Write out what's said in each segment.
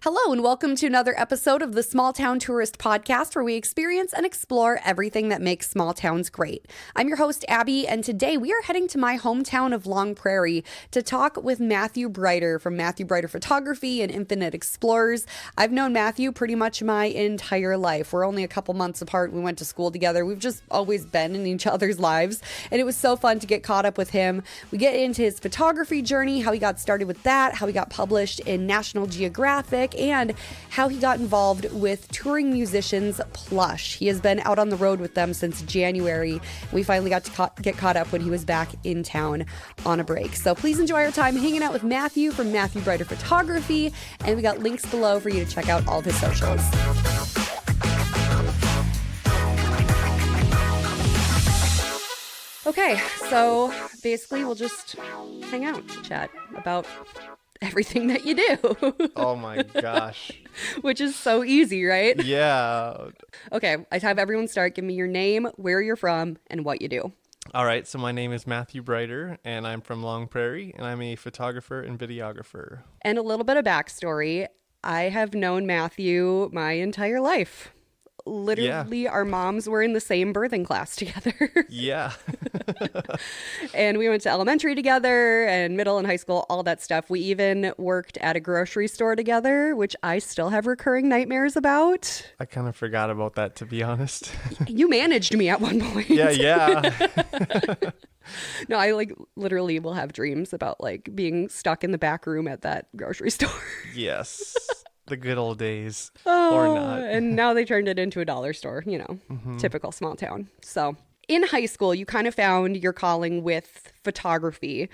Hello and welcome to another episode of the Small Town Tourist Podcast, where we experience and explore everything that makes small towns great. I'm your host, Abby, and today we are heading to my hometown of Long Prairie to talk with Matthew Breiter from Matthew Breiter Photography and Infinite Explorers. I've known Matthew pretty much my entire life. We're only a couple months apart. We went to school together. We've just always been in each other's lives, and it was so fun to get caught up with him. We get into his photography journey, how he got started with that, how he got published in National Geographic, and how he got involved with Touring Musicians Plush. He has been out on the road with them since January. We finally got to get caught up when he was back in town on a break. So please enjoy our time hanging out with Matthew from Matthew Breiter Photography, and we got links below for you to check out all of his socials. Okay, so basically we'll just hang out, chat about everything that you do. Oh my gosh. Which is so easy, right? Yeah. Okay, I have everyone start. Give me your name, where you're from, and what you do. All right, so my name is Matthew Breiter, and I'm from Long Prairie, and I'm a photographer and videographer. And a little bit of backstory. I have known Matthew my entire life. Literally, Our moms were in the same birthing class together. Yeah. And we went to elementary together and middle and high school, all that stuff. We even worked at a grocery store together, which I still have recurring nightmares about. I kind of forgot about that, to be honest. You managed me at one point. Yeah. No, I literally will have dreams about being stuck in the back room at that grocery store. Yes. The good old days. Oh, or not. And now they turned it into a dollar store, typical small town. So in high school, you kind of found your calling with photography.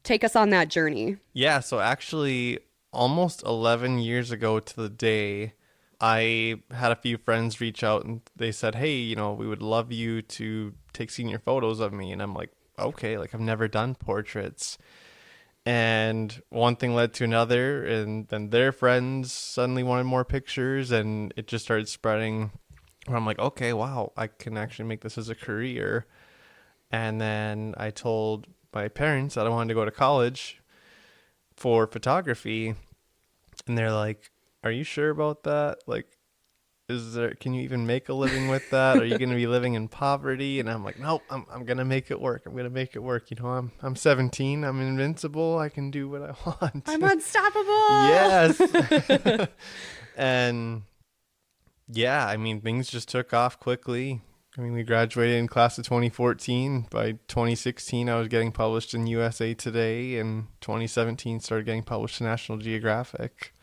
Take us on that journey. Yeah, so actually almost 11 years ago to the day, I had a few friends reach out and they said, hey, we would love you to take senior photos of me. And I'm like, okay, I've never done portraits. And one thing led to another, and then their friends suddenly wanted more pictures, and it just started spreading. Where I'm like, okay, wow, I can actually make this as a career. And then I told my parents that I wanted to go to college for photography, and they're like, are you sure about that? Can you even make a living with that? Are you going to be living in poverty? And I'm like, nope, I'm going to make it work. I'm going to make it work. I'm 17. I'm invincible. I can do what I want. I'm unstoppable. Yes. And yeah, things just took off quickly. We graduated in class of 2014. By 2016, I was getting published in USA Today. And 2017 started getting published in National Geographic.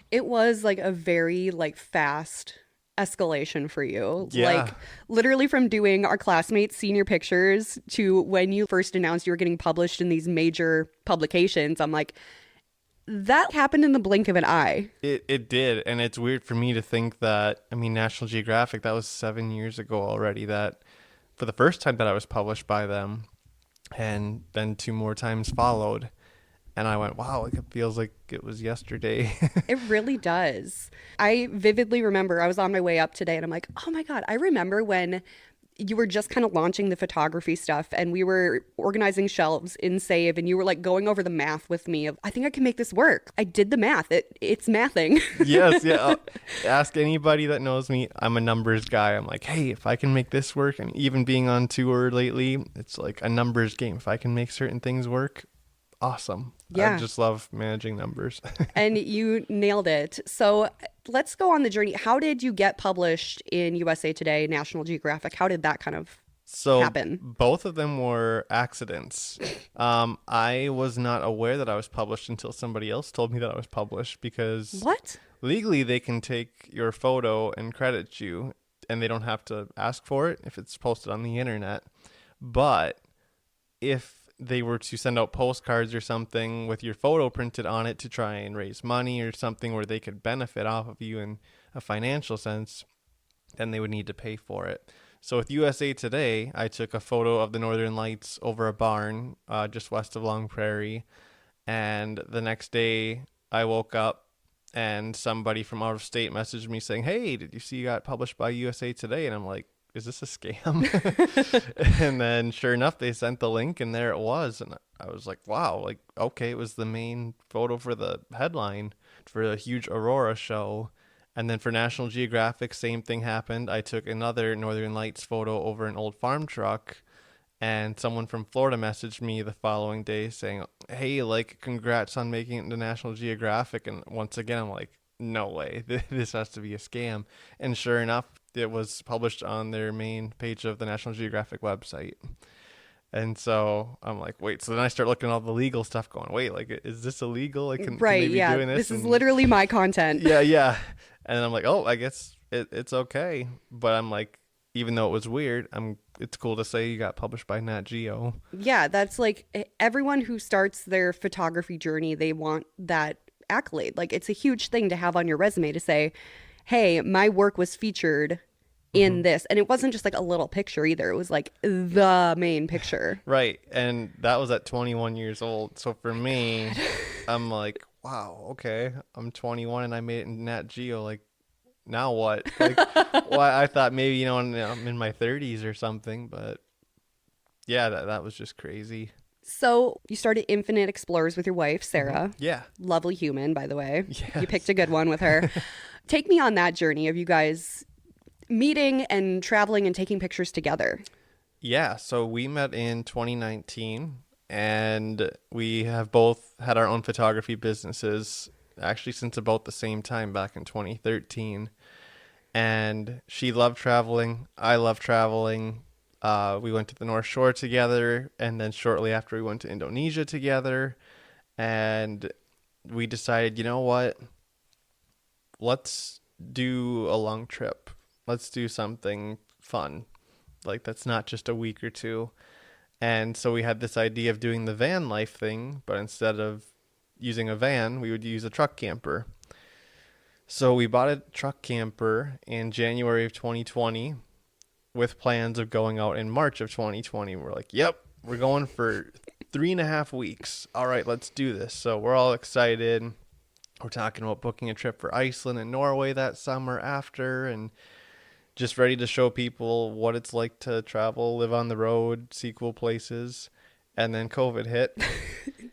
It was a very fast escalation for you. Yeah. Literally from doing our classmates' senior pictures to when you first announced you were getting published in these major publications. I'm like, that happened in the blink of an eye. It did. And it's weird for me to think that, National Geographic, that was 7 years ago already, that for the first time that I was published by them, and then 2 more times followed. And I went, wow, it feels like it was yesterday. It really does. I vividly remember I was on my way up today and I'm like, oh my God, I remember when you were just kind of launching the photography stuff and we were organizing shelves in Save and you were going over the math with me of, I think I can make this work. I did the math. It's mathing. Yes, yeah. Ask anybody that knows me. I'm a numbers guy. I'm like, hey, if I can make this work, and even being on tour lately, it's like a numbers game. If I can make certain things work, awesome. Yeah. I just love managing numbers. And you nailed it. So let's go on the journey. How did you get published in USA Today, National Geographic? How did that kind of happen? Both of them were accidents. I was not aware that I was published until somebody else told me that I was published, because What? legally they can take your photo and credit you, and they don't have to ask for it if it's posted on the internet. But if they were to send out postcards or something with your photo printed on it to try and raise money or something where they could benefit off of you in a financial sense, then they would need to pay for it. So with USA Today, I took a photo of the Northern Lights over a barn just west of Long Prairie. And the next day I woke up and somebody from out of state messaged me saying, hey, did you see you got published by USA Today? And I'm like, is this a scam? And then sure enough, they sent the link and there it was. And I was like, wow, okay, it was the main photo for the headline. for a huge aurora show. And then for National Geographic, same thing happened. I took another Northern Lights photo over an old farm truck, and someone from Florida messaged me the following day saying, hey, like, congrats on making it to National Geographic. And once again, I'm like, no way, this has to be a scam. And sure enough, it was published on their main page of the National Geographic website. And so I'm like, wait, so then I start looking at all the legal stuff going, wait, like, is this illegal? Like, can they be doing this? This is literally my content. Yeah. And I'm like, oh, I guess it's okay. But I'm like, even though it was weird, it's cool to say you got published by Nat Geo. Yeah, that's like everyone who starts their photography journey, they want that accolade. Like, it's a huge thing to have on your resume to say, hey, my work was featured in this. And it wasn't just like a little picture either. It was like the main picture. Right. And that was at 21 years old. So for me, I'm like, wow, okay, I'm 21 and I made it in Nat Geo. Like, now what? Like, well, I thought maybe, I'm in my 30s or something. But yeah, that was just crazy. So you started Infinite Explorers with your wife, Sarah. Yeah. Lovely human, by the way. Yes. You picked a good one with her. Take me on that journey of you guys meeting and traveling and taking pictures together. Yeah, so we met in 2019, and we have both had our own photography businesses actually since about the same time, back in 2013. And she loved traveling. I love traveling. We went to the North Shore together, and then shortly after we went to Indonesia together. And we decided, you know what? Let's do a long trip. Let's do something fun. Like, that's not just a week or two. And so we had this idea of doing the van life thing, but instead of using a van, we would use a truck camper. So we bought a truck camper in January of 2020 with plans of going out in March of 2020. We're like, yep, we're going for 3.5 weeks. All right, let's do this. So we're all excited. We're talking about booking a trip for Iceland and Norway that summer after, and just ready to show people what it's like to travel, live on the road, see cool places. And then COVID hit.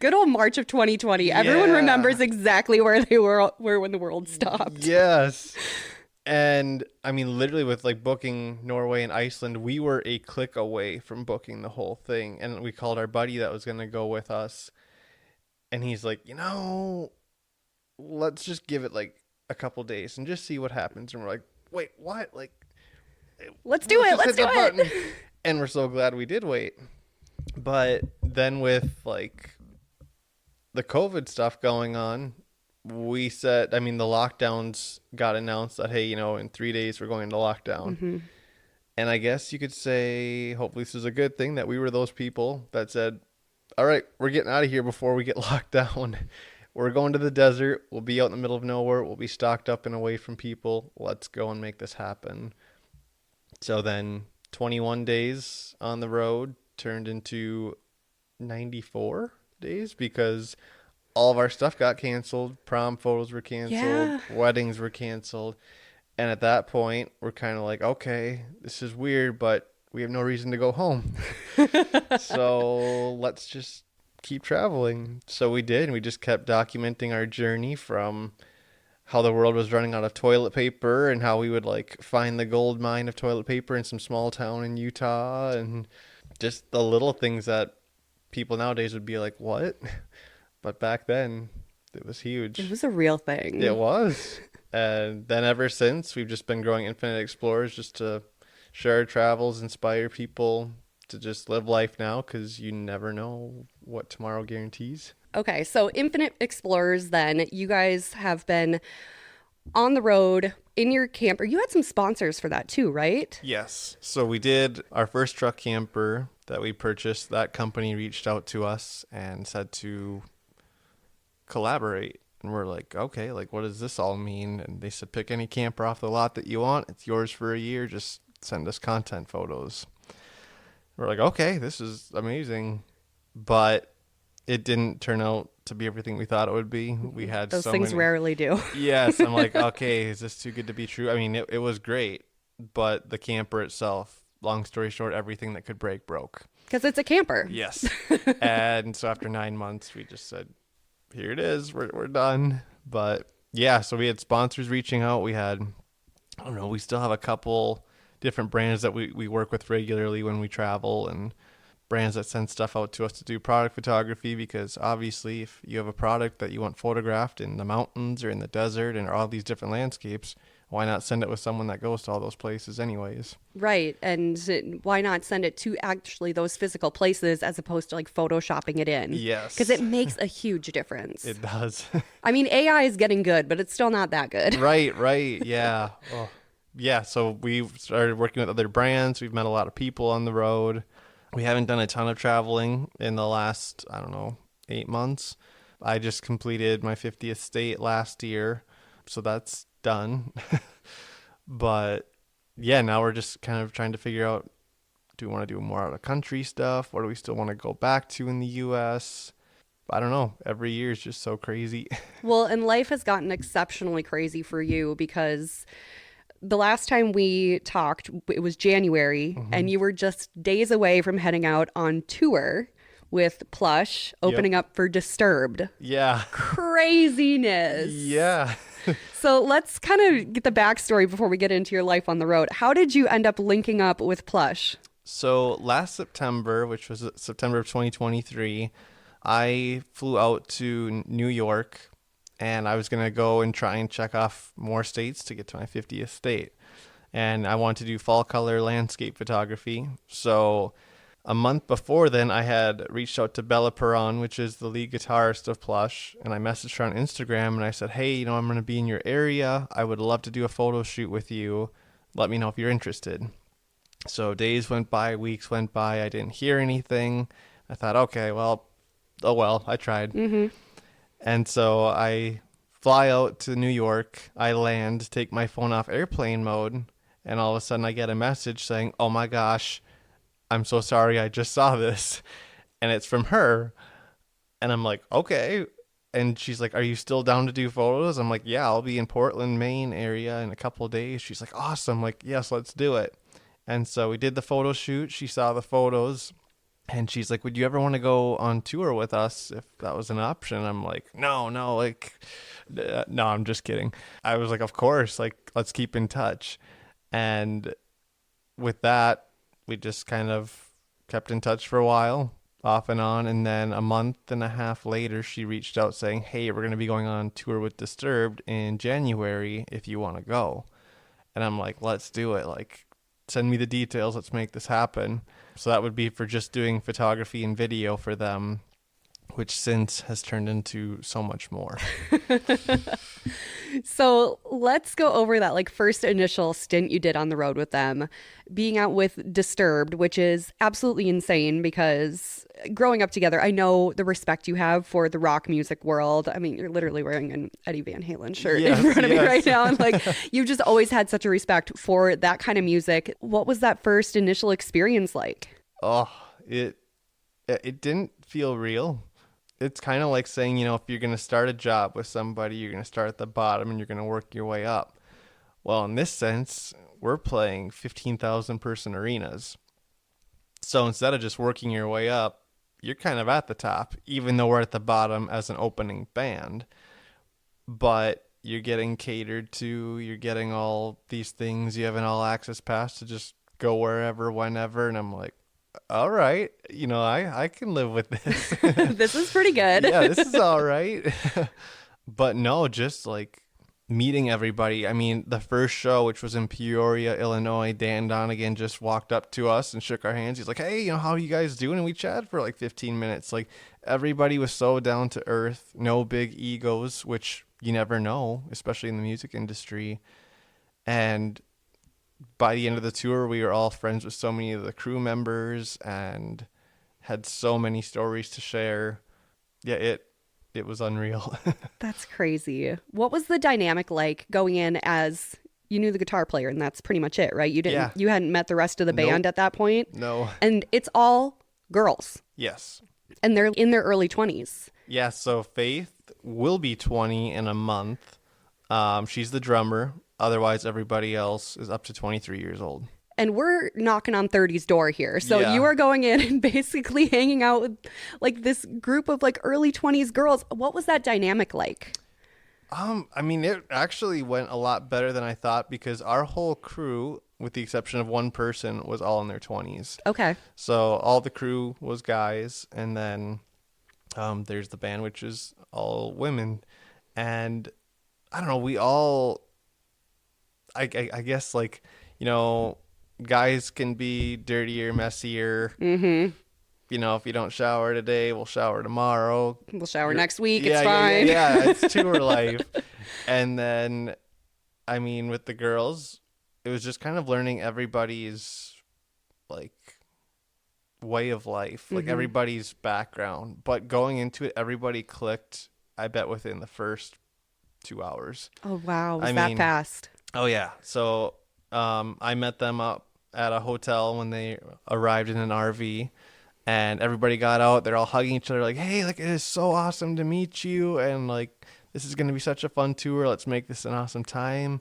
Good old March of 2020. Yeah. Everyone remembers exactly where they were when the world stopped. Yes. And I mean, literally with like booking Norway and Iceland, we were a click away from booking the whole thing. And we called our buddy that was going to go with us. And he's like, let's just give it like a couple days and just see what happens. And we're like, wait, what? Like, let's do it. And we're so glad we did wait. But then with like the COVID stuff going on, we said, the lockdowns got announced that, hey, in 3 days we're going into lockdown. Mm-hmm. And I guess you could say, hopefully this is a good thing, that we were those people that said, all right, we're getting out of here before we get locked down. We're going to the desert. We'll be out in the middle of nowhere. We'll be stocked up and away from people. Let's go and make this happen. So then 21 days on the road turned into 94 days because all of our stuff got canceled. Prom photos were canceled. Weddings were canceled. And at that point, we're kind of like, okay, this is weird, but we have no reason to go home. So let's just keep traveling. So we did. And we just kept documenting our journey from how the world was running out of toilet paper and how we would like find the gold mine of toilet paper in some small town in Utah, and just the little things that people nowadays would be like, what? But back then it was huge. It was a real thing. It was. And then ever since, we've just been growing Infinite Explorers just to share our travels, inspire people to just live life now, because you never know what tomorrow guarantees. Okay, so Infinite Explorers, then, you guys have been on the road in your camper. You had some sponsors for that too, right? Yes. So we did our first truck camper that we purchased. That company reached out to us and said to collaborate. And we're like, okay, like, what does this all mean? And they said, pick any camper off the lot that you want. It's yours for a year. Just send us content photos. We're like, okay, this is amazing. But it didn't turn out to be everything we thought it would be. We had those things rarely do. Yes. I'm like, okay, is this too good to be true? I mean, it was great, but the camper itself, long story short, everything that could break broke. Because it's a camper. Yes. And so after 9 months, we just said, here it is. We're done. But Yeah, so we had sponsors reaching out. We had, I don't know, we still have a couple different brands that we work with regularly when we travel, and brands that send stuff out to us to do product photography, because obviously if you have a product that you want photographed in the mountains or in the desert and all these different landscapes, why not send it with someone that goes to all those places anyways? Right. And why not send it to actually those physical places as opposed to like photoshopping it in? Yes. Because it makes a huge difference. It does. I mean, AI is getting good, but it's still not that good. Right. Yeah. Oh. Yeah, so we've started working with other brands. We've met a lot of people on the road. We haven't done a ton of traveling in the last, I don't know, 8 months. I just completed my 50th state last year, so that's done. But yeah, now we're just kind of trying to figure out, do we want to do more out of country stuff? What do we still want to go back to in the US? I don't know. Every year is just so crazy. Well, and life has gotten exceptionally crazy for you because the last time we talked, it was January, and you were just days away from heading out on tour with Plush, opening up for Disturbed. Yeah. Craziness. Yeah. So let's kind of get the backstory before we get into your life on the road. How did you end up linking up with Plush? So last September, which was September of 2023, I flew out to New York, and I was going to go and try and check off more states to get to my 50th state. And I wanted to do fall color landscape photography. So a month before then, I had reached out to Bella Perron, which is the lead guitarist of Plush, and I messaged her on Instagram, and I said, hey, you know, I'm going to be in your area. I would love to do a photo shoot with you. Let me know if you're interested. So days went by, weeks went by. I didn't hear anything. I thought, okay, well, I tried. Mm-hmm. And so I fly out to New York. I land, take my phone off airplane mode, and all of a sudden I get a message saying, oh my gosh, I'm so sorry, I just saw this. And it's from her. And I'm like, okay. And she's like, are you still down to do photos? I'm like, yeah, I'll be in Portland, Maine area in a couple of days. She's like, awesome. I'm like, yes, let's do it. And so we did the photo shoot. She saw the photos, and she's like, would you ever want to go on tour with us if that was an option? I'm like, no, I'm just kidding. I was like, of course, like, let's keep in touch. And with that, we just kind of kept in touch for a while, off and on. And then a month and a half later, she reached out saying, hey, we're going to be going on tour with Disturbed in January if you want to go. And I'm like, let's do it. Like, send me the details. Let's make this happen. So that would be for just doing photography and video for them, which since has turned into so much more. So let's go over that like first initial stint you did on the road with them, being out with Disturbed, which is absolutely insane because growing up together, I know the respect you have for the rock music world. I mean, you're literally wearing an Eddie Van Halen shirt in front of me right now. And like, you've just always had such a respect for that kind of music. What was that first initial experience like? Oh, it didn't feel real. It's kind of like saying, you know, if you're going to start a job with somebody, you're going to start at the bottom and you're going to work your way up. Well, in this sense, we're playing 15,000 person arenas. So instead of just working your way up, you're kind of at the top, even though we're at the bottom as an opening band. But you're getting catered to, you're getting all these things, you have an all access pass to just go wherever, whenever. And I'm like, all right, you know, I can live with this. This is pretty good. Yeah, this is all right. But no, just like meeting everybody. I mean, the first show, which was in Peoria, Illinois, Dan Donegan just walked up to us and shook our hands. He's like, hey, you know, how are you guys doing? And we chatted for like 15 minutes. Like, everybody was so down to earth, no big egos, which you never know, especially in the music industry. And by the end of the tour, we were all friends with so many of the crew members and had so many stories to share. Yeah, it was unreal. That's crazy. What was the dynamic like going in as you knew the guitar player and that's pretty much it, right? You hadn't met the rest of the band at that point? No. And it's all girls. Yes. And they're in their early 20s. Yeah, so Faith will be 20 in a month. She's the drummer. Otherwise, everybody else is up to 23 years old. And we're knocking on 30's door here. So Yeah. you are going in and basically hanging out with like this group of like early 20s girls. What was that dynamic like? I mean, it actually went a lot better than I thought because our whole crew, with the exception of one person, was all in their 20s. Okay. So all the crew was guys, and then there's the band, which is all women. And I don't know, we all, I guess, like, you know, guys can be dirtier, messier. Mm-hmm. You know, if you don't shower today, we'll shower tomorrow. We'll shower next week. Yeah, It's fine. yeah. It's tour life. And then, I mean, with the girls, it was just kind of learning everybody's, like, way of life, like everybody's background. But going into it, everybody clicked, I bet, within the first 2 hours. Oh, wow. Was I that mean, fast? Oh, yeah. So I met them up at a hotel when they arrived in an RV. And everybody got out. They're all hugging each other like, hey, like, it is so awesome to meet you. And, like, this is going to be such a fun tour. Let's make this an awesome time.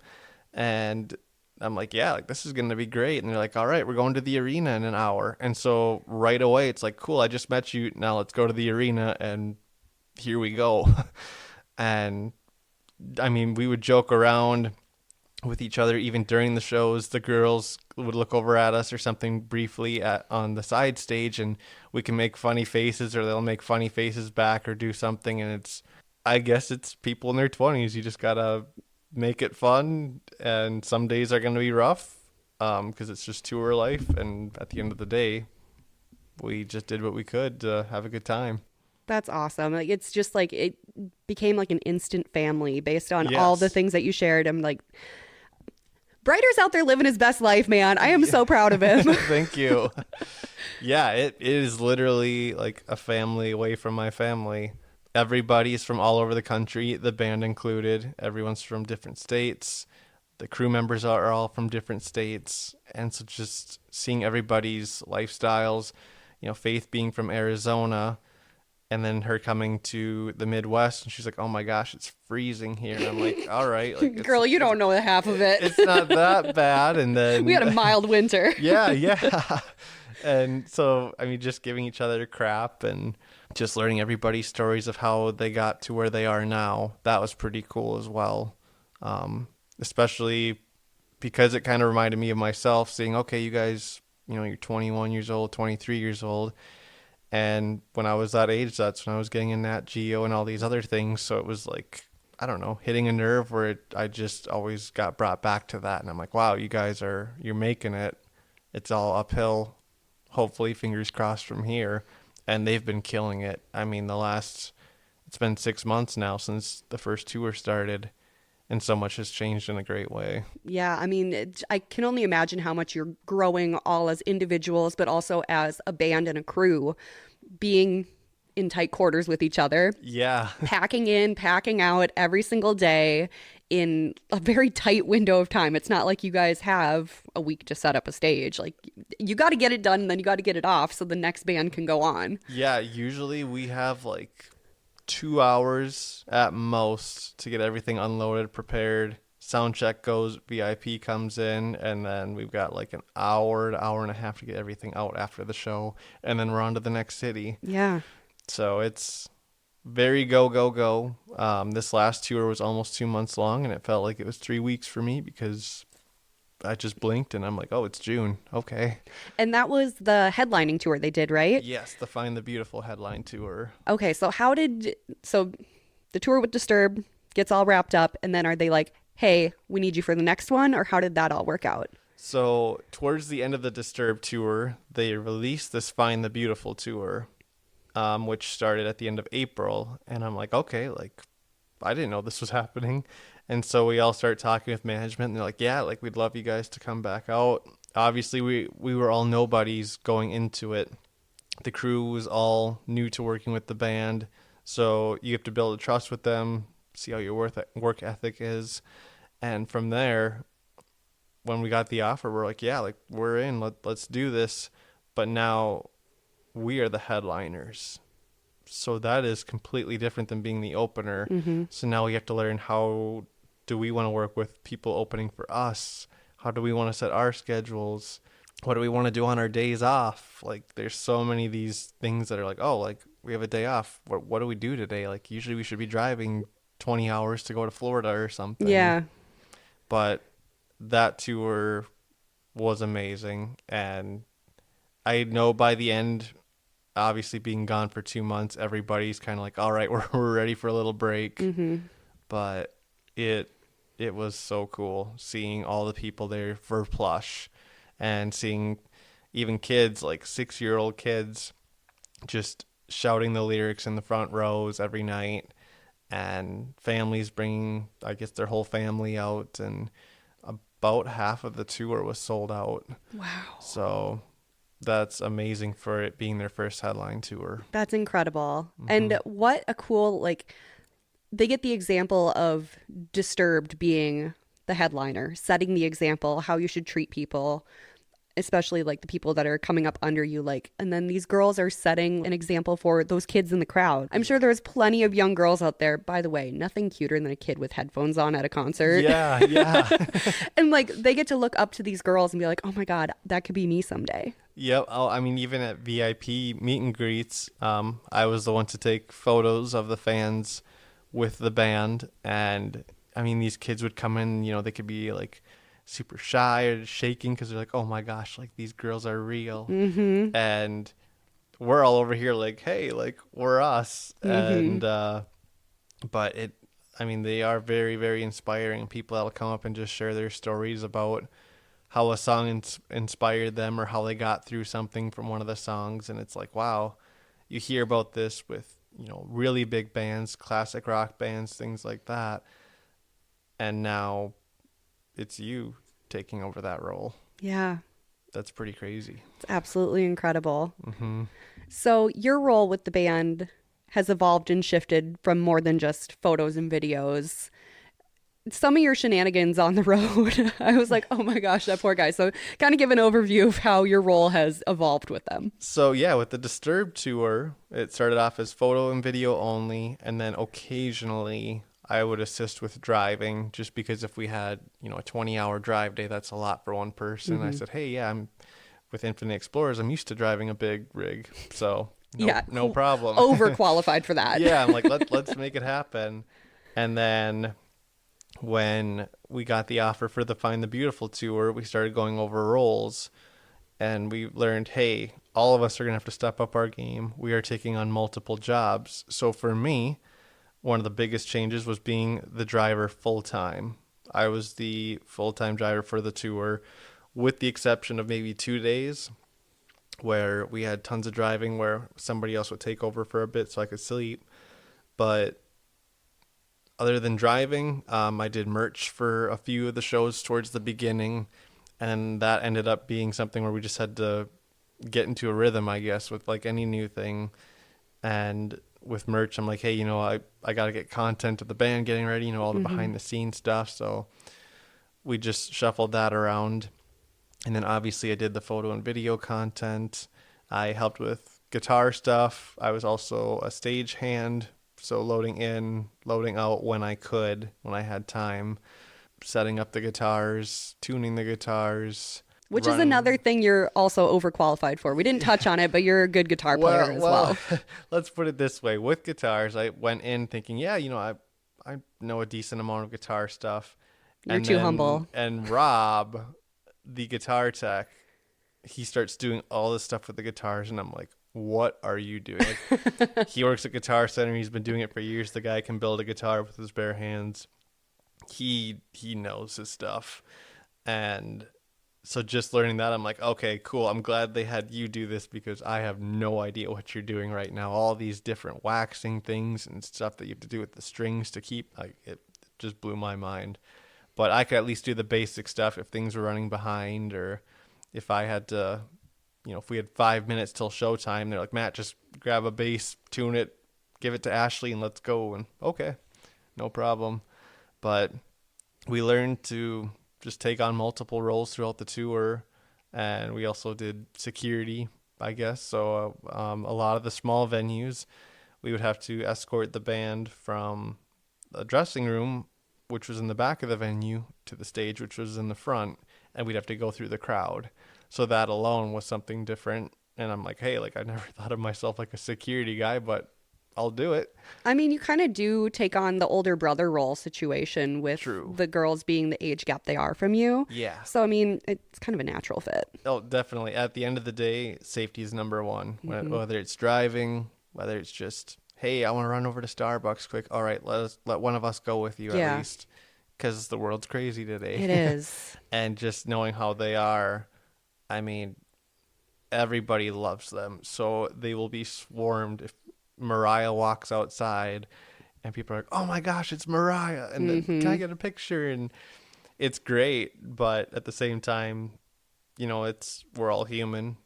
And I'm like, yeah, like, this is going to be great. And they're like, all right, we're going to the arena in an hour. And so right away, it's like, cool, I just met you. Now let's go to the arena. And here we go. And, I mean, we would joke around with each other even during the shows. The girls would look over at us or something briefly on the side stage, and we can make funny faces, or they'll make funny faces back or do something. And I guess it's people in their 20s. You just gotta make it fun, and some days are gonna be rough because it's just tour life. And at the end of the day, we just did what we could to have a good time. That's awesome. Like, it's just like it became like an instant family based on Yes. all the things that you shared. I'm like, Breiter's out there living his best life, man. I am so proud of him. Thank you. Yeah, it is literally like a family away from my family. Everybody's from all over the country, the band included. Everyone's from different states. The crew members are all from different states. And so just seeing everybody's lifestyles, you know, Faith being from Arizona, and then her coming to the Midwest, and she's like, oh my gosh, it's freezing here. And I'm like, all right. Like, Girl, you don't know the half of it. It's not that bad. And then We had a mild winter. yeah. And so, I mean, just giving each other crap and just learning everybody's stories of how they got to where they are now. That was pretty cool as well. Especially because it kind of reminded me of myself, seeing, okay, you guys, you know, you're 21 years old, 23 years old. And when I was that age, that's when I was getting in Nat Geo and all these other things. So it was like, I don't know, hitting a nerve where I just always got brought back to that. And I'm like, wow, you guys you're making it. It's all uphill. Hopefully, fingers crossed from here. And they've been killing it. I mean, it's been 6 months now since the first tour started. And so much has changed in a great way. Yeah, I mean, I can only imagine how much you're growing all as individuals, but also as a band and a crew, being in tight quarters with each other. Yeah. Packing in, packing out every single day in a very tight window of time. It's not like you guys have a week to set up a stage. Like, you got to get it done, and then you got to get it off so the next band can go on. Yeah, usually we have like 2 hours at most to get everything unloaded, prepared. Sound check goes, VIP comes in, and then we've got like an hour to hour and a half to get everything out after the show, and then we're on to the next city. Yeah. So it's very go. This last tour was almost 2 months long, and it felt like it was 3 weeks for me because I just blinked and I'm like, oh, it's June. Okay. And that was the headlining tour they did, right? Yes, the Find the Beautiful headline tour. Okay, so so the tour with Disturbed gets all wrapped up, and then are they like, hey, we need you for the next one, or how did that all work out? So towards the end of the Disturbed tour, they released this Find the Beautiful tour, which started at the end of April. And I'm like, okay, like, I didn't know this was happening. And so we all start talking with management, and they're like, yeah, like, we'd love you guys to come back out. Obviously, we were all nobodies going into it. The crew was all new to working with the band. So you have to build a trust with them, see how your work ethic is. And from there, when we got the offer, we're like, yeah, like, we're in, let's do this. But now we are the headliners. So that is completely different than being the opener. Mm-hmm. So now we have to learn, how do we want to work with people opening for us? How do we want to set our schedules? What do we want to do on our days off? Like, there's so many of these things that are like, oh, like, we have a day off. What do we do today? Like, usually we should be driving 20 hours to go to Florida or something. Yeah. But that tour was amazing. And I know by the end, obviously being gone for 2 months, everybody's kind of like, all right, we're ready for a little break. Mm-hmm. But it was so cool seeing all the people there for Plush, and seeing even kids, like 6-year-old kids, just shouting the lyrics in the front rows every night, and families bringing, I guess, their whole family out, and about half of the tour was sold out. Wow. So that's amazing for it being their first headline tour. That's incredible. And what a cool, like, they get the example of Disturbed being the headliner, setting the example, how you should treat people, especially like the people that are coming up under you. Like, and then these girls are setting an example for those kids in the crowd. I'm sure there's plenty of young girls out there. By the way, nothing cuter than a kid with headphones on at a concert. Yeah. And like, they get to look up to these girls and be like, oh my God, that could be me someday. Yep. Oh, I mean, even at VIP meet and greets, I was the one to take photos of the fans with the band. And I mean, these kids would come in, they could be like super shy or shaking because they're like, oh my gosh, like these girls are real. Mm-hmm. And we're all over here like, hey, like we're us. Mm-hmm. And but they are very, very inspiring. People that will come up and just share their stories about how a song inspired them, or how they got through something from one of the songs. And it's like, wow, you hear about this with really big bands, classic rock bands, things like that, and now it's you taking over that role. Yeah. That's pretty crazy. It's absolutely incredible. Mm-hmm. So your role with the band has evolved and shifted from more than just photos and videos. Some of your shenanigans on the road, I was like, oh my gosh, that poor guy. So kind of give an overview of how your role has evolved with them. So yeah, with the Disturbed tour, it started off as photo and video only, and then occasionally I would assist with driving, just because if we had, a 20-hour drive day, that's a lot for one person. I said, hey, yeah, I'm with Infinite Explorers, I'm used to driving a big rig, so no problem. Overqualified for that. Yeah, I'm like, let's make it happen. And then when we got the offer for the Find the Beautiful tour, we started going over roles, and we learned, hey, all of us are going to have to step up our game. We are taking on multiple jobs. So for me, one of the biggest changes was being the driver full-time. I was the full-time driver for the tour, with the exception of maybe 2 days where we had tons of driving where somebody else would take over for a bit so I could sleep. But other than driving, I did merch for a few of the shows towards the beginning, and that ended up being something where we just had to get into a rhythm, I guess, with like any new thing. And with merch, I'm like, hey, I got to get content of the band getting ready, all the behind the scenes stuff. So we just shuffled that around. And then obviously I did the photo and video content. I helped with guitar stuff. I was also a stage hand, so loading in, loading out when I had time, setting up the guitars, tuning the guitars. Which is another thing you're also overqualified for. We didn't touch on it, but you're a good guitar player as well. Let's put it this way. With guitars, I went in thinking, yeah, I know a decent amount of guitar stuff. You're too humble. And Rob, the guitar tech, he starts doing all this stuff with the guitars, and I'm like, what are you doing? Like, he works at Guitar Center. He's been doing it for years. The guy can build a guitar with his bare hands. He knows his stuff. And so just learning that, I'm like, okay, cool. I'm glad they had you do this, because I have no idea what you're doing right now. All these different waxing things and stuff that you have to do with the strings to keep, like, it just blew my mind. But I could at least do the basic stuff if things were running behind, or if I had to, if we had 5 minutes till showtime, they're like, Matt, just grab a bass, tune it, give it to Ashley, and let's go. And okay, no problem. But we learned to just take on multiple roles throughout the tour, and we also did security, I guess. So a lot of the small venues, we would have to escort the band from the dressing room, which was in the back of the venue, to the stage, which was in the front, and we'd have to go through the crowd. So that alone was something different. And I'm like, hey, like, I never thought of myself like a security guy, but I'll do it. I mean, you kind of do take on the older brother role situation with True. the girls being the age gap they are from you. Yeah. So, I mean, it's kind of a natural fit. Oh, definitely. At the end of the day, safety is number one. Whether it's driving, whether it's just, hey, I want to run over to Starbucks quick. All right, let one of us go with you Yeah. at least, because the world's crazy today. It is. And just knowing how they are, I mean, everybody loves them. So they will be swarmed if Mariah walks outside and people are like, oh my gosh, it's Mariah. And then can I get a picture? And it's great. But at the same time, you know, we're all human,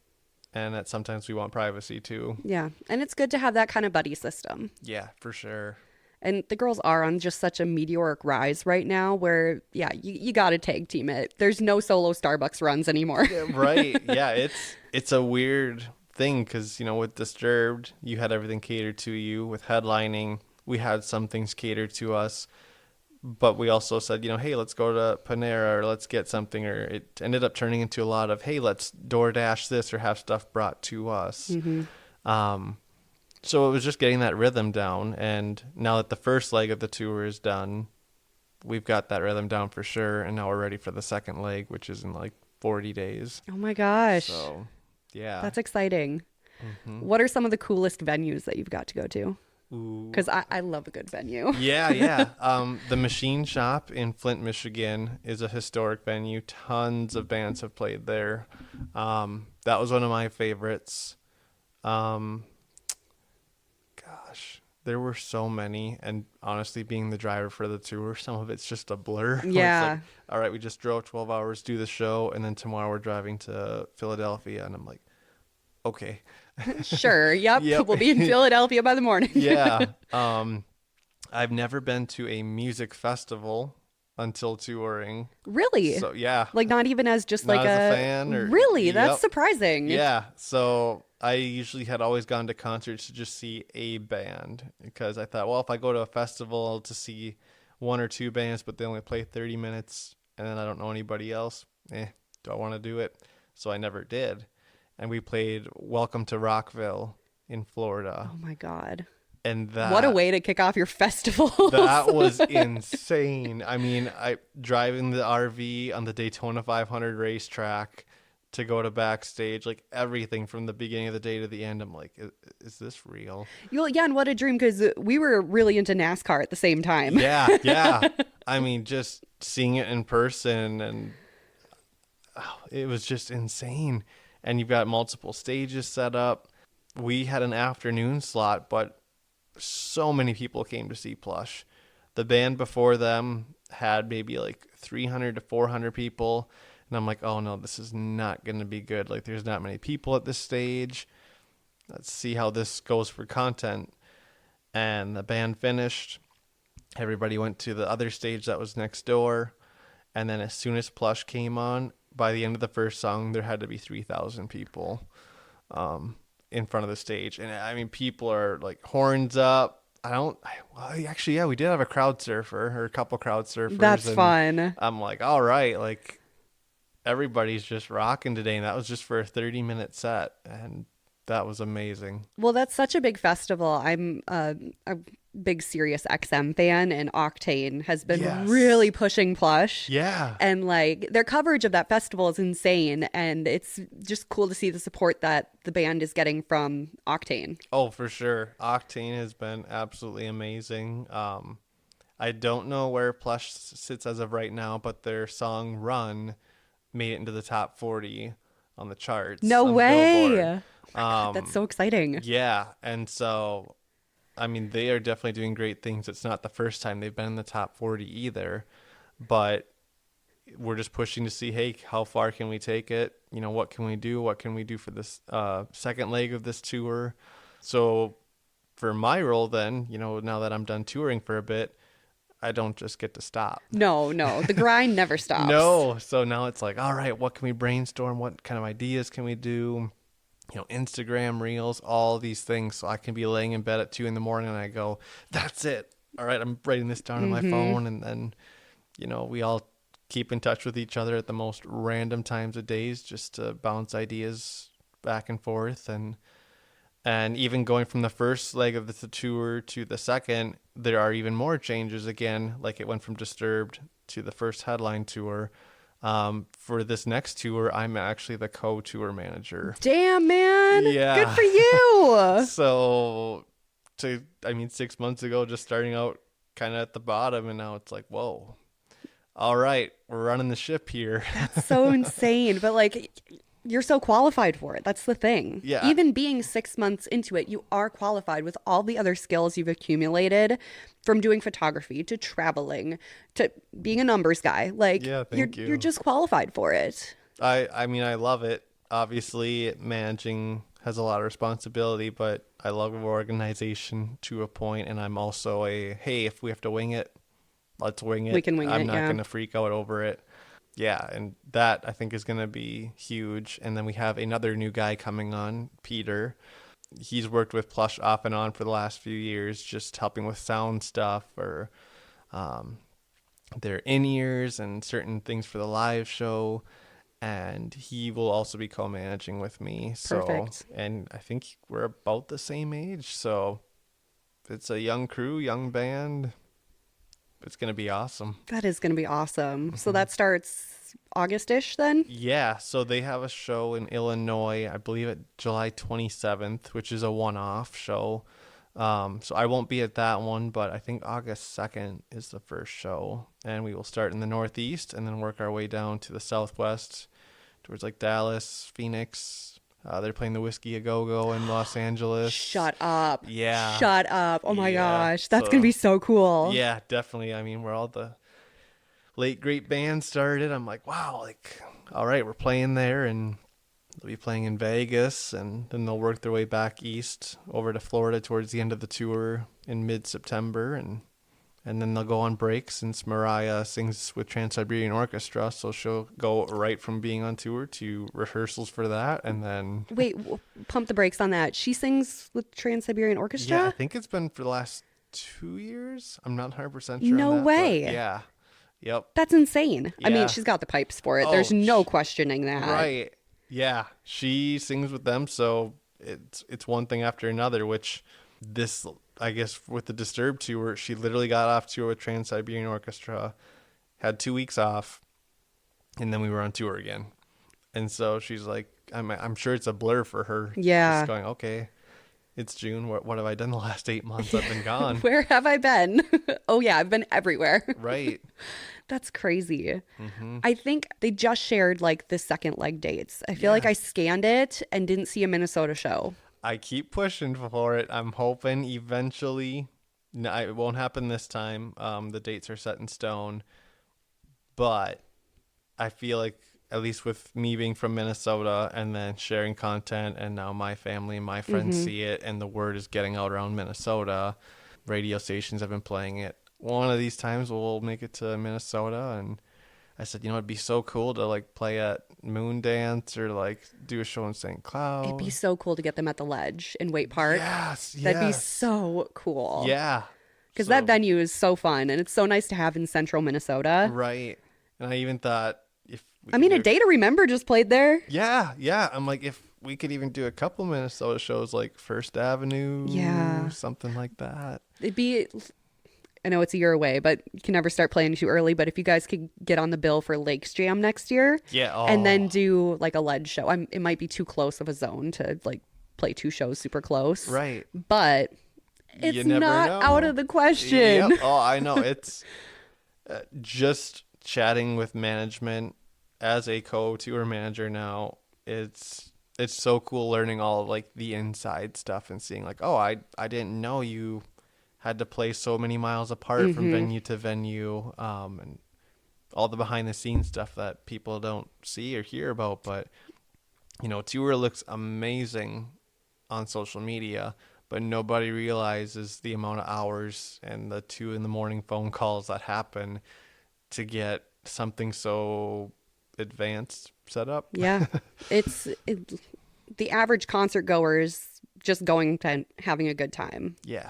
and that sometimes we want privacy too. Yeah. And it's good to have that kind of buddy system. Yeah, for sure. And the girls are on just such a meteoric rise right now where, yeah, you got to tag team it. There's no solo Starbucks runs anymore. Yeah, right. Yeah, it's a weird thing because, you know, with Disturbed, you had everything catered to you. With headlining, we had some things catered to us. But we also said, you know, hey, let's go to Panera or let's get something. Or it ended up turning into a lot of, hey, let's DoorDash this or have stuff brought to us. So it was just getting that rhythm down. And now that the first leg of the tour is done, we've got that rhythm down for sure. And now we're ready for the second leg, which is in like 40 days. Oh my gosh. So, yeah. That's exciting. What are some of the coolest venues that you've got to go to? Because I love a good venue. Yeah. The Machine Shop in Flint, Michigan is a historic venue. Tons of bands have played there. That was one of my favorites. Gosh, there were so many. And honestly, being the driver for the tour, some of it's just a blur. Yeah. It's like, all right, we just drove 12 hours, do the show, and then tomorrow we're driving to Philadelphia. And I'm like, okay. Sure. Yep. Yep. We'll be in Philadelphia by the morning. Yeah. I've never been to a music festival until touring. Really? So yeah. Like not even as just Not like as a fan or Really? That's Yep. surprising. Yeah. So I usually had always gone to concerts to just see a band because I thought, well, if I go to a festival to see one or two bands, but they only play 30 minutes and then I don't know anybody else, do I want to do it? So I never did. And we played Welcome to Rockville in Florida. Oh my God. And that, What a way to kick off your festival. that was insane. I mean, I driving the RV on the Daytona 500 racetrack to go to backstage, like everything from the beginning of the day to the end. I'm like, is this real? Well, yeah, and what a dream, because we were really into NASCAR at the same time. Yeah. I mean, just seeing it in person, and it was just insane. And you've got multiple stages set up. We had an afternoon slot, but so many people came to see Plush. The band before them had maybe like 300 to 400 people. And I'm like, oh no, this is not going to be good. Like, there's not many people at this stage. Let's see how this goes for content. And the band finished. Everybody went to the other stage that was next door. And then as soon as Plush came on, by the end of the first song, there had to be 3,000 people in front of the stage. And I mean, people are like horns up. Actually, yeah, we did have a crowd surfer or a couple crowd surfers. That's fun. I'm like, all right, like everybody's just rocking today. And that was just for a 30-minute set. And that was amazing. Well, that's such a big festival. I'm a big Sirius XM fan, and Octane has been really pushing Plush. Yeah. And like their coverage of that festival is insane, and it's just cool to see the support that the band is getting from Octane. Oh, for sure. Octane has been absolutely amazing. I don't know where Plush sits as of right now, but their song Run made it into the top 40 on the charts. No way. Billboard. That's so exciting. Yeah. And so, I mean, they are definitely doing great things. It's not the first time they've been in the top 40 either, but we're just pushing to see, hey, how far can we take it? You know, what can we do? What can we do for this second leg of this tour? So for my role then, you know, now that I'm done touring for a bit, I don't just get to stop. No, the grind never stops. No. So now it's like, all right, what can we brainstorm? What kind of ideas can we do? You know, Instagram reels, all these things. So I can be laying in bed at 2 a.m. and I go, that's it. All right, I'm writing this down on my phone. And then, you know, we all keep in touch with each other at the most random times of days just to bounce ideas back and forth. And And even going from the first leg of the tour to the second, there are even more changes again. Like it went from Disturbed to the first headline tour. For this next tour, I'm actually the co-tour manager. Damn, man. Yeah. Good for you. So, 6 months ago, just starting out kind of at the bottom, and now it's like, whoa. All right, we're running the ship here. That's so insane. But like, you're so qualified for it. That's the thing. Yeah. Even being 6 months into it, you are qualified with all the other skills you've accumulated from doing photography to traveling to being a numbers guy. Like, Yeah, thank you. You're just qualified for it. I mean, I love it. Obviously, managing has a lot of responsibility, but I love organization to a point, and I'm also hey, if we have to wing it, let's wing it. We can wing it, I'm not yeah. going to freak out over it. Yeah, and that I think is going to be huge. And then we have another new guy coming on, Peter. He's worked with Plush off and on for the last few years, just helping with sound stuff or their in-ears and certain things for the live show. And he will also be co-managing with me. Perfect. And I think we're about the same age. So it's a young crew, young band. It's going to be awesome. That is going to be awesome. So that starts August-ish then? Yeah, so they have a show in Illinois, I believe at July 27th, which is a one-off show. So I won't be at that one, but I think August 2nd is the first show. And we will start in the Northeast and then work our way down to the Southwest towards like Dallas, Phoenix. They're playing the Whiskey A Go-Go in Los Angeles. Shut up. Yeah. Shut up. Oh my Yeah, gosh. That's so- going to be so cool. Yeah, definitely. I mean, where all the late great bands started, I'm like, wow, like, all right, we're playing there, and they'll be playing in Vegas, and then they'll work their way back east over to Florida towards the end of the tour in mid-September, and then they'll go on break since Mariah sings with Trans-Siberian Orchestra, so she'll go right from being on tour to rehearsals for that, and then... Wait, pump the brakes on that. She sings with Trans-Siberian Orchestra? Yeah, I think it's been for the last 2 years. I'm not 100% sure No on that, way. but yeah. Yep. That's insane. I mean, Yeah. she's got the pipes for it. Oh, There's no questioning that. Right. Yeah. She sings with them, so it's one thing after another, which this, I guess, with the Disturbed tour, she literally got off tour with Trans-Siberian Orchestra, had 2 weeks off, and then we were on tour again. And so she's like, I'm sure it's a blur for her. Yeah. Just going, okay, it's June. What have I done the last 8 months I've been gone? Where have I been? Oh, yeah, I've been everywhere. Right. That's crazy. I think they just shared like the second leg dates. I feel like I scanned it and didn't see a Minnesota show. I keep pushing for it. I'm hoping eventually. No, it won't happen this time. The dates are set in stone. But I feel like, at least with me being from Minnesota and then sharing content, and now my family and my friends see it, and the word is getting out around Minnesota. Radio stations have been playing it. One of these times we'll make it to Minnesota, and I said, it'd be so cool to like play at Moondance or like do a show in St. Cloud. It'd be so cool to get them at the Ledge in Waite Park. Yes, That'd be yes. so cool. Yeah. Because So- that venue is so fun, and it's so nice to have in central Minnesota. Right. And I even thought if we I mean, could A Day to Remember just played there. Yeah. I'm like, if we could even do a couple Minnesota shows like First Avenue, Yeah. something like that. It'd be, I know it's a year away, but you can never start playing too early. But if you guys could get on the bill for Lakes Jam next year, Yeah. and then do like a Ledge show, it might be too close of a zone to like play two shows super close. Right. But You it's never not know. out of the question. Yep. Oh, I know. It's just chatting with management as a co-tour manager now. It's so cool learning all of like the inside stuff and seeing like, oh, I didn't know you had to play so many miles apart from venue to venue, and all the behind the scenes stuff that people don't see or hear about. But tour looks amazing on social media, but nobody realizes the amount of hours and the 2 a.m. phone calls that happen to get something so advanced set up. Yeah. The average concert goer is just going to having a good time. Yeah.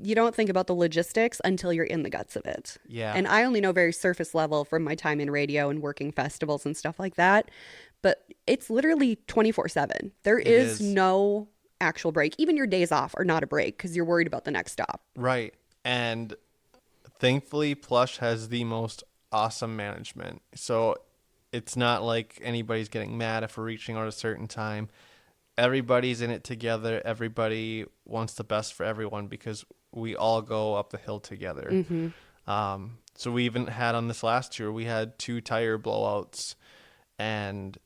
You don't think about the logistics until you're in the guts of it. Yeah. And I only know very surface level from my time in radio and working festivals and stuff like that. But it's literally 24/7. There is is. no actual break. Even your days off are not a break because you're worried about the next stop. Right. And thankfully, Plush has the most awesome management. So it's not like anybody's getting mad if we're reaching out a certain time. Everybody's in it together. Everybody wants the best for everyone because we all go up the hill together. So we even had on this last tour, we had 2 tire blowouts, and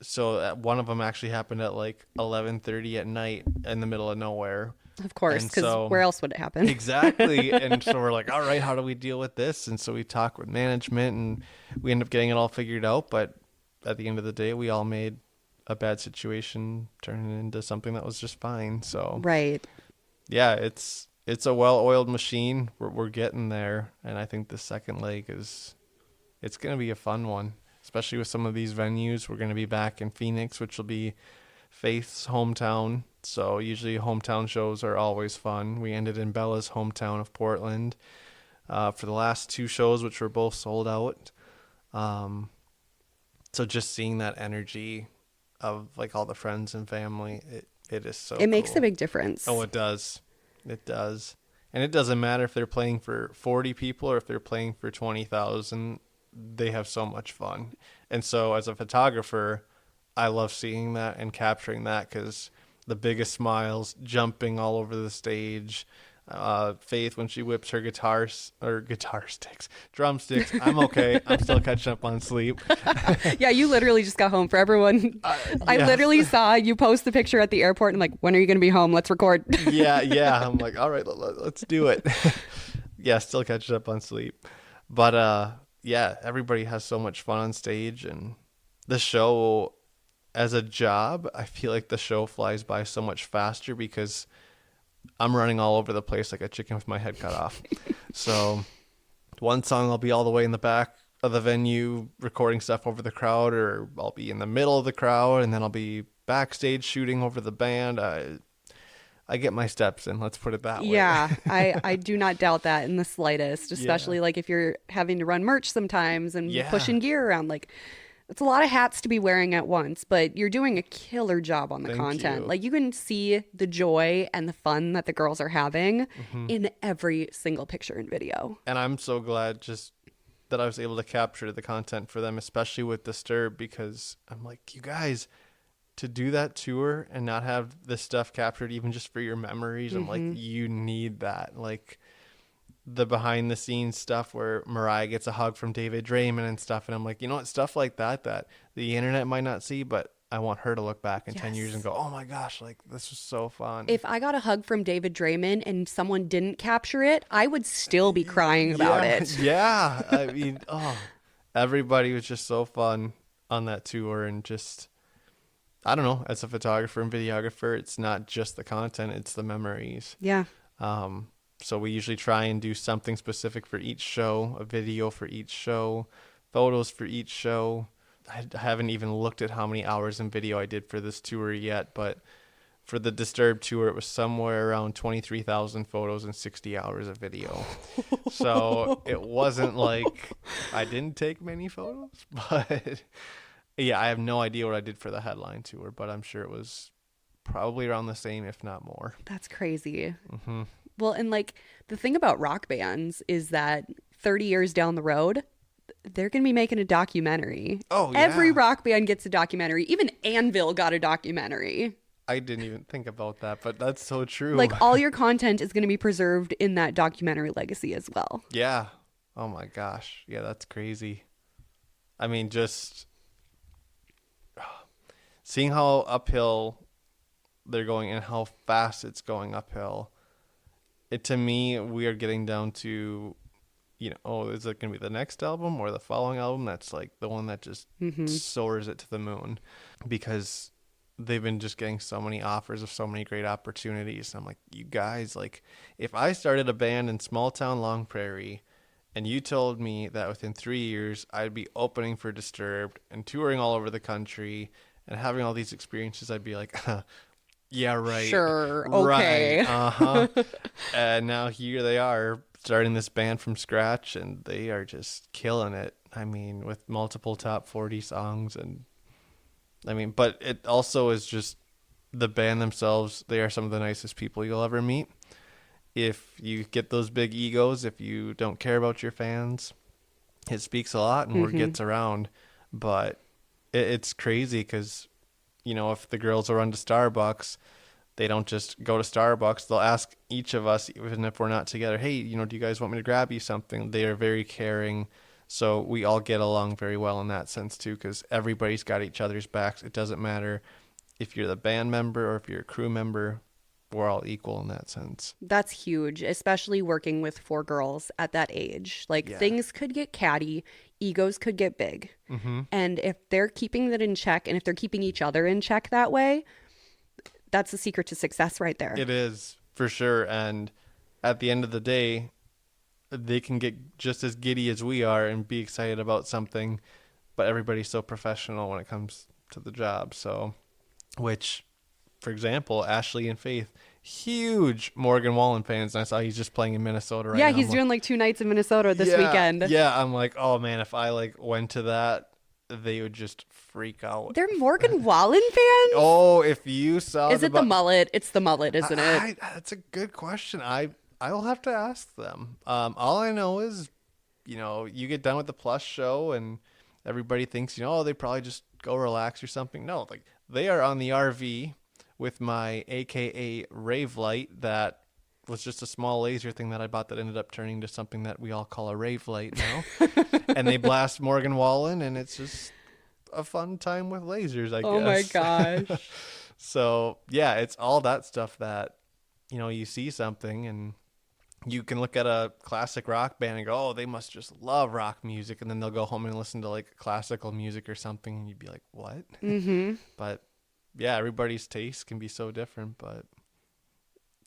so one of them actually happened at like 11:30 at night in the middle of nowhere. Of course, And because so- where else would it happen? Exactly. And so we're like, all right, how do we deal with this? And so we talk with management, and we end up getting it all figured out. But at the end of the day, we all made a bad situation turn into something that was just fine. So Right. yeah, it's a well-oiled machine. We're getting there, and I think the second leg it's going to be a fun one, especially with some of these venues. We're going to be back in Phoenix, which will be Faith's hometown. So usually hometown shows are always fun. We ended in Bella's hometown of Portland for the last 2 shows, which were both sold out. So just seeing that energy of like all the friends and family, it is so It makes cool. a big difference. Oh, it does. It does. And it doesn't matter if they're playing for 40 people or if they're playing for 20,000. They have so much fun. And so as a photographer, I love seeing that and capturing that because the biggest smiles, jumping all over the stage. Faith, when she whips her drumsticks. I'm okay. I'm still catching up on sleep. Yeah, you literally just got home. For everyone, I yes. literally saw you post the picture at the airport and like, when are you going to be home? Let's record. Yeah. I'm like, all right, let's do it. Yeah, still catching up on sleep. But yeah, everybody has so much fun on stage, and the show as a job, I feel like the show flies by so much faster because I'm running all over the place like a chicken with my head cut off. So one song I'll be all the way in the back of the venue recording stuff over the crowd, or I'll be in the middle of the crowd, and then I'll be backstage shooting over the band. I get my steps in, let's put it that way. Yeah, I do not doubt that in the slightest, especially like if you're having to run merch sometimes and pushing gear around. Like, it's a lot of hats to be wearing at once, but you're doing a killer job on the content. you. Like, you can see the joy and the fun that the girls are having in every single picture and video. And I'm so glad just that I was able to capture the content for them, especially with Disturb, because I'm like, you guys, to do that tour and not have this stuff captured even just for your memories, I'm like, you need that. Like the behind the scenes stuff where Mariah gets a hug from David Draymond and stuff, and I'm like, you know what, stuff like that the internet might not see, but I want her to look back in 10 years and go, oh my gosh, like this was so fun. If I got a hug from David Draymond and someone didn't capture it, I would still be crying about it. Yeah. I mean, everybody was just so fun on that tour, and just, I don't know, as a photographer and videographer, it's not just the content, it's the memories. Yeah. So we usually try and do something specific for each show, a video for each show, photos for each show. I haven't even looked at how many hours in video I did for this tour yet, but for the Disturbed tour, it was somewhere around 23,000 photos and 60 hours of video. So it wasn't like I didn't take many photos, but yeah, I have no idea what I did for the headline tour, but I'm sure it was probably around the same, if not more. That's crazy. Well, and like the thing about rock bands is that 30 years down the road, they're going to be making a documentary. Oh, yeah. Every rock band gets a documentary. Even Anvil got a documentary. I didn't even think about that, but that's so true. Like, all your content is going to be preserved in that documentary legacy as well. Yeah. Oh my gosh. Yeah, that's crazy. I mean, just seeing how uphill they're going and how fast it's going uphill. To me, we are getting down to, is it going to be the next album or the following album? That's like the one that just soars it to the moon, because they've been just getting so many offers of so many great opportunities. I'm like, you guys, like, if I started a band in small town Long Prairie and you told me that within 3 years I'd be opening for Disturbed and touring all over the country and having all these experiences, I'd be like, yeah, right. Sure. Okay. Right. And now here they are starting this band from scratch, and they are just killing it. I mean, with multiple top 40 songs, and I mean, but it also is just the band themselves, they are some of the nicest people you'll ever meet. If you get those big egos, if you don't care about your fans, it speaks a lot and word gets around. But it's crazy because, if the girls will run to Starbucks, they don't just go to Starbucks. They'll ask each of us, even if we're not together, hey, do you guys want me to grab you something? They are very caring. So we all get along very well in that sense too, because everybody's got each other's backs. It doesn't matter if you're the band member or if you're a crew member. We're all equal in that sense. That's huge, especially working with 4 girls at that age. Things could get catty, egos could get big. And if they're keeping that in check, and if they're keeping each other in check that way, that's the secret to success right there. It is, for sure. And at the end of the day, they can get just as giddy as we are and be excited about something, but everybody's so professional when it comes to the job. So, which, for example, Ashley and Faith, huge Morgan Wallen fans. And I saw he's just playing in Minnesota right now. Yeah, he's doing 2 nights in Minnesota this weekend. Yeah, I'm like, oh man, if I went to that, they would just freak out. They're Morgan Wallen fans? Oh, if you saw Is it the mullet? It's the mullet, isn't it? That's a good question. I will have to ask them. All I know is, you get done with the Plus show and everybody thinks, they probably just go relax or something. No, they are on the RV with my AKA rave light that was just a small laser thing that I bought that ended up turning to something that we all call a rave light now. And they blast Morgan Wallen, and it's just a fun time with lasers, I guess. Oh my gosh. So, yeah, it's all that stuff that, you see something and you can look at a classic rock band and go, oh, they must just love rock music. And then they'll go home and listen to classical music or something. And you'd be like, what? But yeah, everybody's taste can be so different, but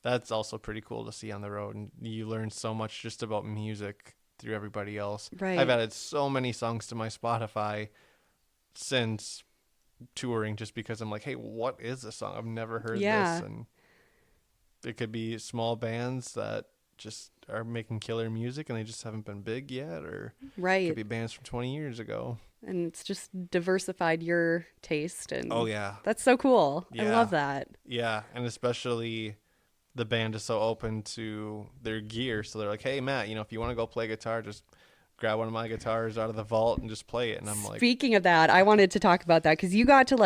that's also pretty cool to see on the road. And you learn so much just about music through everybody else. Right. I've added so many songs to my Spotify since touring just because I'm like, hey, what is this song? I've never heard this. And it could be small bands that just are making killer music and they just haven't been big yet, or it could be bands from 20 years ago. And it's just diversified your taste. And oh yeah, that's so cool. Yeah. I love that. Yeah, and especially the band is so open to their gear, so they're like, hey Matt, if you want to go play guitar, just grab one of my guitars out of the vault and just play it. And I'm like, speaking of that, I wanted to talk about that because you got to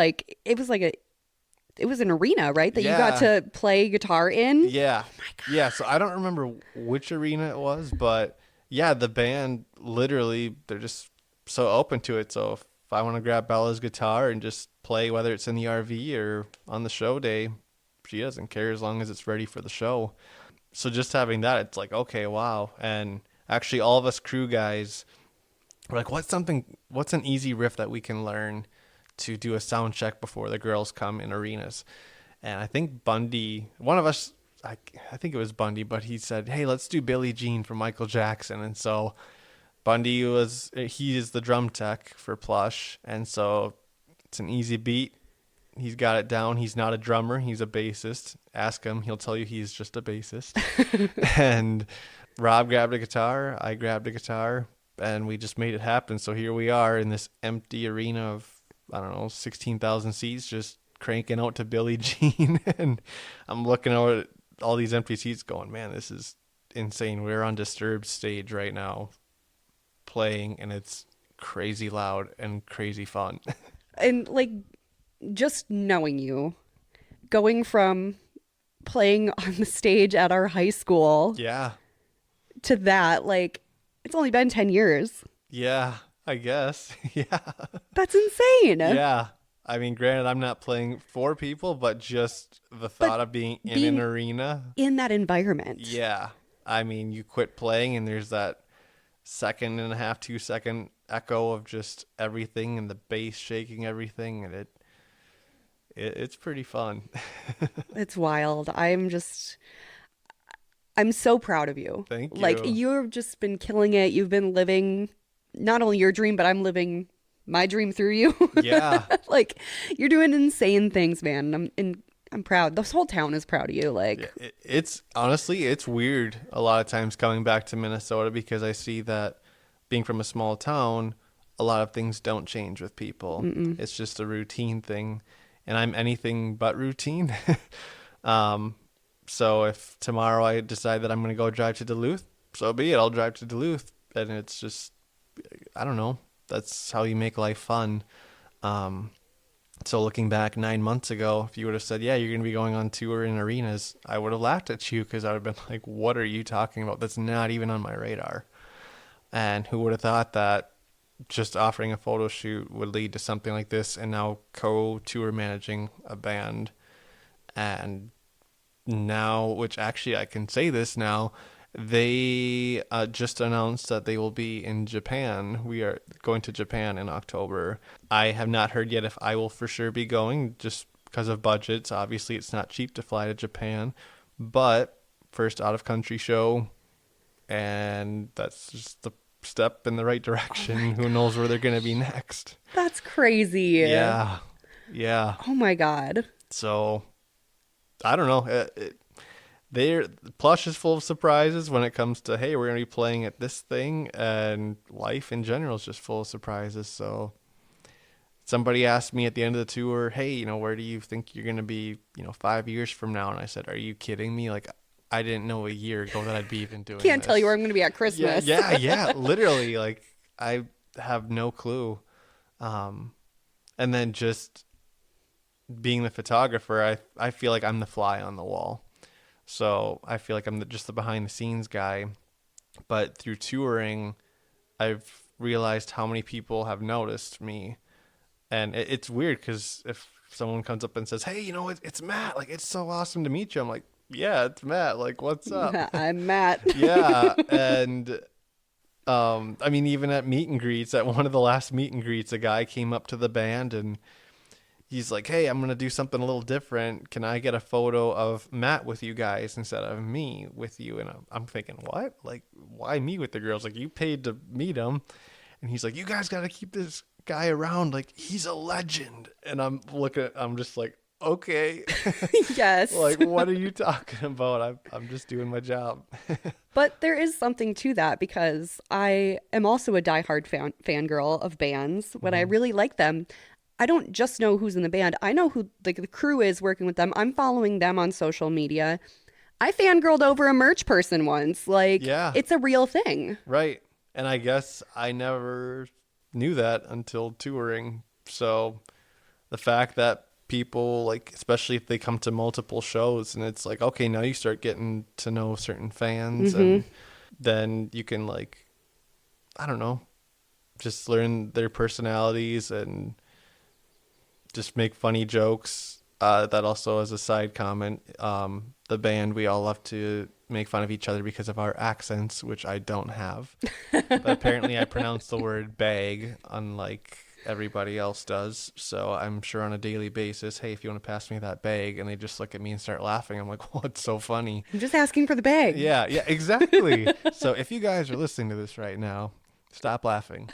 it was an arena, right? That you got to play guitar in? Yeah. Oh my God. Yeah, so I don't remember which arena it was, but yeah, the band literally, they're just so open to it. So if I want to grab Bella's guitar and just play, whether it's in the RV or on the show day, she doesn't care as long as it's ready for the show. So just having that, it's like, okay, wow. And actually all of us crew guys were like, what's an easy riff that we can learn to do a sound check before the girls come in arenas? And I think Bundy, one of us, I think it was Bundy, but he said, hey, let's do Billie Jean from Michael Jackson. And so Bundy he is the drum tech for Plush. And so it's an easy beat. He's got it down. He's not a drummer. He's a bassist. Ask him. He'll tell you he's just a bassist. And Rob grabbed a guitar. I grabbed a guitar. And we just made it happen. So here we are in this empty arena of, 16,000 seats, just cranking out to Billie Jean. And I'm looking over at all these empty seats going, man, this is insane. We're on Disturbed stage right now playing, and it's crazy loud and crazy fun. And just knowing you, going from playing on the stage at our high school to that, it's only been 10 years. Yeah, I guess. Yeah. That's insane. Yeah. I mean, granted, I'm not playing for people, but just the thought of being in an arena. In that environment. Yeah. I mean, you quit playing and there's that 1.5 second, 2 second echo of just everything and the bass shaking everything. And it's pretty fun. It's wild. I'm so proud of you. Thank you. You've just been killing it. You've been living not only your dream, but I'm living my dream through you. Yeah. You're doing insane things, man. I'm proud. This whole town is proud of you. It's honestly, it's weird a lot of times coming back to Minnesota because I see that being from a small town, a lot of things don't change with people. Mm-mm. It's just a routine thing. and I'm anything but routine. So if tomorrow I decide that I'm going to go drive to Duluth, so be it. I'll drive to Duluth. And it's just, I don't know. That's how you make life fun. So looking back 9 months ago, if you would have said, yeah, you're going to be going on tour in arenas, I would have laughed at you because I would have been like, what are you talking about? That's not even on my radar. And who would have thought that just offering a photo shoot would lead to something like this, and now co-tour managing a band. And now, which actually I can say this now, they just announced that they will be in Japan. We are going to Japan in October. I have not heard yet if I will for sure be going, just because of budgets. Obviously, it's not cheap to fly to Japan, but first out-of-country show, and that's just the step in the right direction. Who knows where they're going to be next? That's crazy. Yeah. Oh my God. So, I don't know. Plush is full of surprises when it comes to, hey, we're going to be playing at this thing, and life in general is just full of surprises. So somebody asked me at the end of the tour, hey, where do you think you're going to be, 5 years from now? And I said, are you kidding me? Like, I didn't know a year ago that I'd be even doing Can't this. tell you where I'm going to be at Christmas. Yeah. Literally, like, I have no clue. And then just being the photographer, I feel like I'm the fly on the wall. So I feel like I'm just the behind the scenes guy. But through touring, I've realized how many people have noticed me. And it's weird because if someone comes up and says, hey, it's Matt. Like, it's so awesome to meet you. I'm like, yeah, it's Matt. Like, what's up? I'm Matt. Yeah. And I mean, even at meet and greets, at one of the last meet and greets, a guy came up to the band and he's like, hey, I'm going to do something a little different. Can I get a photo of Matt with you guys instead of me with you? And I'm thinking, what? Like, why me with the girls? Like, you paid to meet him. And he's like, you guys got to keep this guy around. Like, he's a legend. And I'm just like, okay. Yes. Like, what are you talking about? I'm just doing my job. But there is something to that, because I am also a diehard fangirl of bands. When I really like them, I don't just know who's in the band. I know who the crew is working with them. I'm following them on social media. I fangirled over a merch person once. Like, yeah. It's a real thing. Right. And I guess I never knew that until touring. So the fact that people, like, especially if they come to multiple shows, and it's like, okay, now you start getting to know certain fans, and then you can, like, I don't know, just learn their personalities and just make funny jokes. That also, as a side comment, the band, we all love to make fun of each other because of our accents, which I don't have. But apparently I pronounce the word bag unlike everybody else does. So I'm sure on a daily basis, hey, if you want to pass me that bag, and they just look at me and start laughing, I'm like, what's so funny? I'm just asking for the bag. Yeah, exactly. So if you guys are listening to this right now, stop laughing.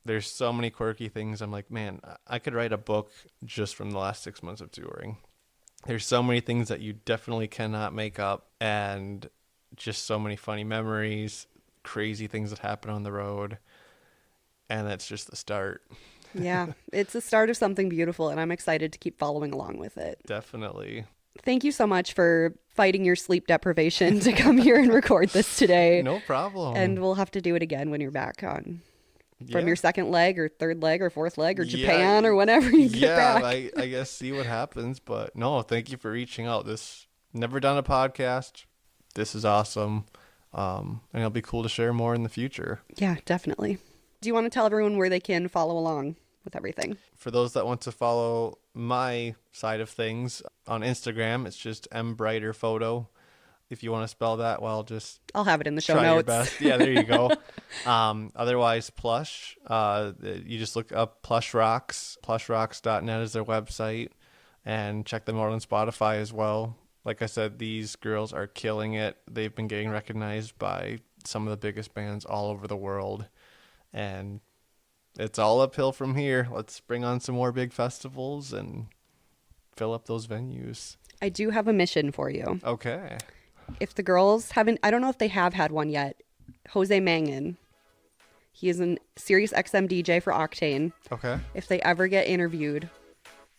There's so many quirky things. I'm like, man, I could write a book just from the last 6 months of touring. There's so many things that you definitely cannot make up, and just so many funny memories, crazy things that happen on the road. And that's just the start. Yeah, it's the start of something beautiful, and I'm excited to keep following along with it. Definitely. Thank you so much for fighting your sleep deprivation to come here and record this today. No problem. And we'll have to do it again when you're back on from your second leg or third leg or fourth leg or Japan or whenever you get back. I guess see what happens. But no, thank you for reaching out. Never done a podcast. This is awesome. And it'll be cool to share more in the future. Yeah, definitely. Do you want to tell everyone where they can follow along with everything? For those that want to follow my side of things, on Instagram, it's just Breiter Photo. If you want to spell that, well, I'll have it in the show notes. Try your best. Yeah, there you go. Otherwise, Plush. You just look up Plush Rocks. Plushrocks.net is their website. And check them out on Spotify as well. Like I said, these girls are killing it. They've been getting recognized by some of the biggest bands all over the world. And it's all uphill from here. Let's bring on some more big festivals and fill up those venues. I do have a mission for you. Okay. If the girls haven't, I don't know if they have had one yet. Jose Mangan. He is a Sirius XM DJ for Octane. Okay. If they ever get interviewed,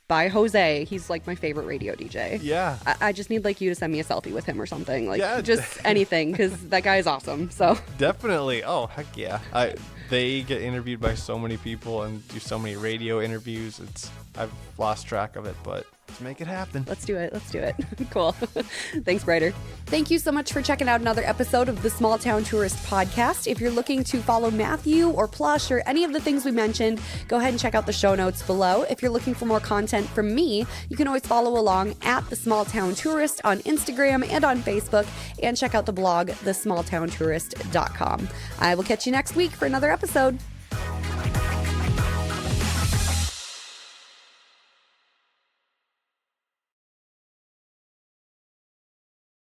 by Jose. He's like my favorite radio DJ. Yeah. I just need like you to send me a selfie with him or something. Like Yeah. just anything, because that guy is awesome. So Definitely. Oh, heck yeah. They get interviewed by so many people and do so many radio interviews. I've lost track of it, but let's make it happen. Let's do it. Cool. Thanks, Breiter. Thank you so much for checking out another episode of the Small Town Tourist Podcast. If you're looking to follow Matthew or Plush or any of the things we mentioned, go ahead and check out the show notes below. If you're looking for more content from me, you can always follow along at The Small Town Tourist on Instagram and on Facebook, and check out the blog, thesmalltowntourist.com. I will catch you next week for another episode.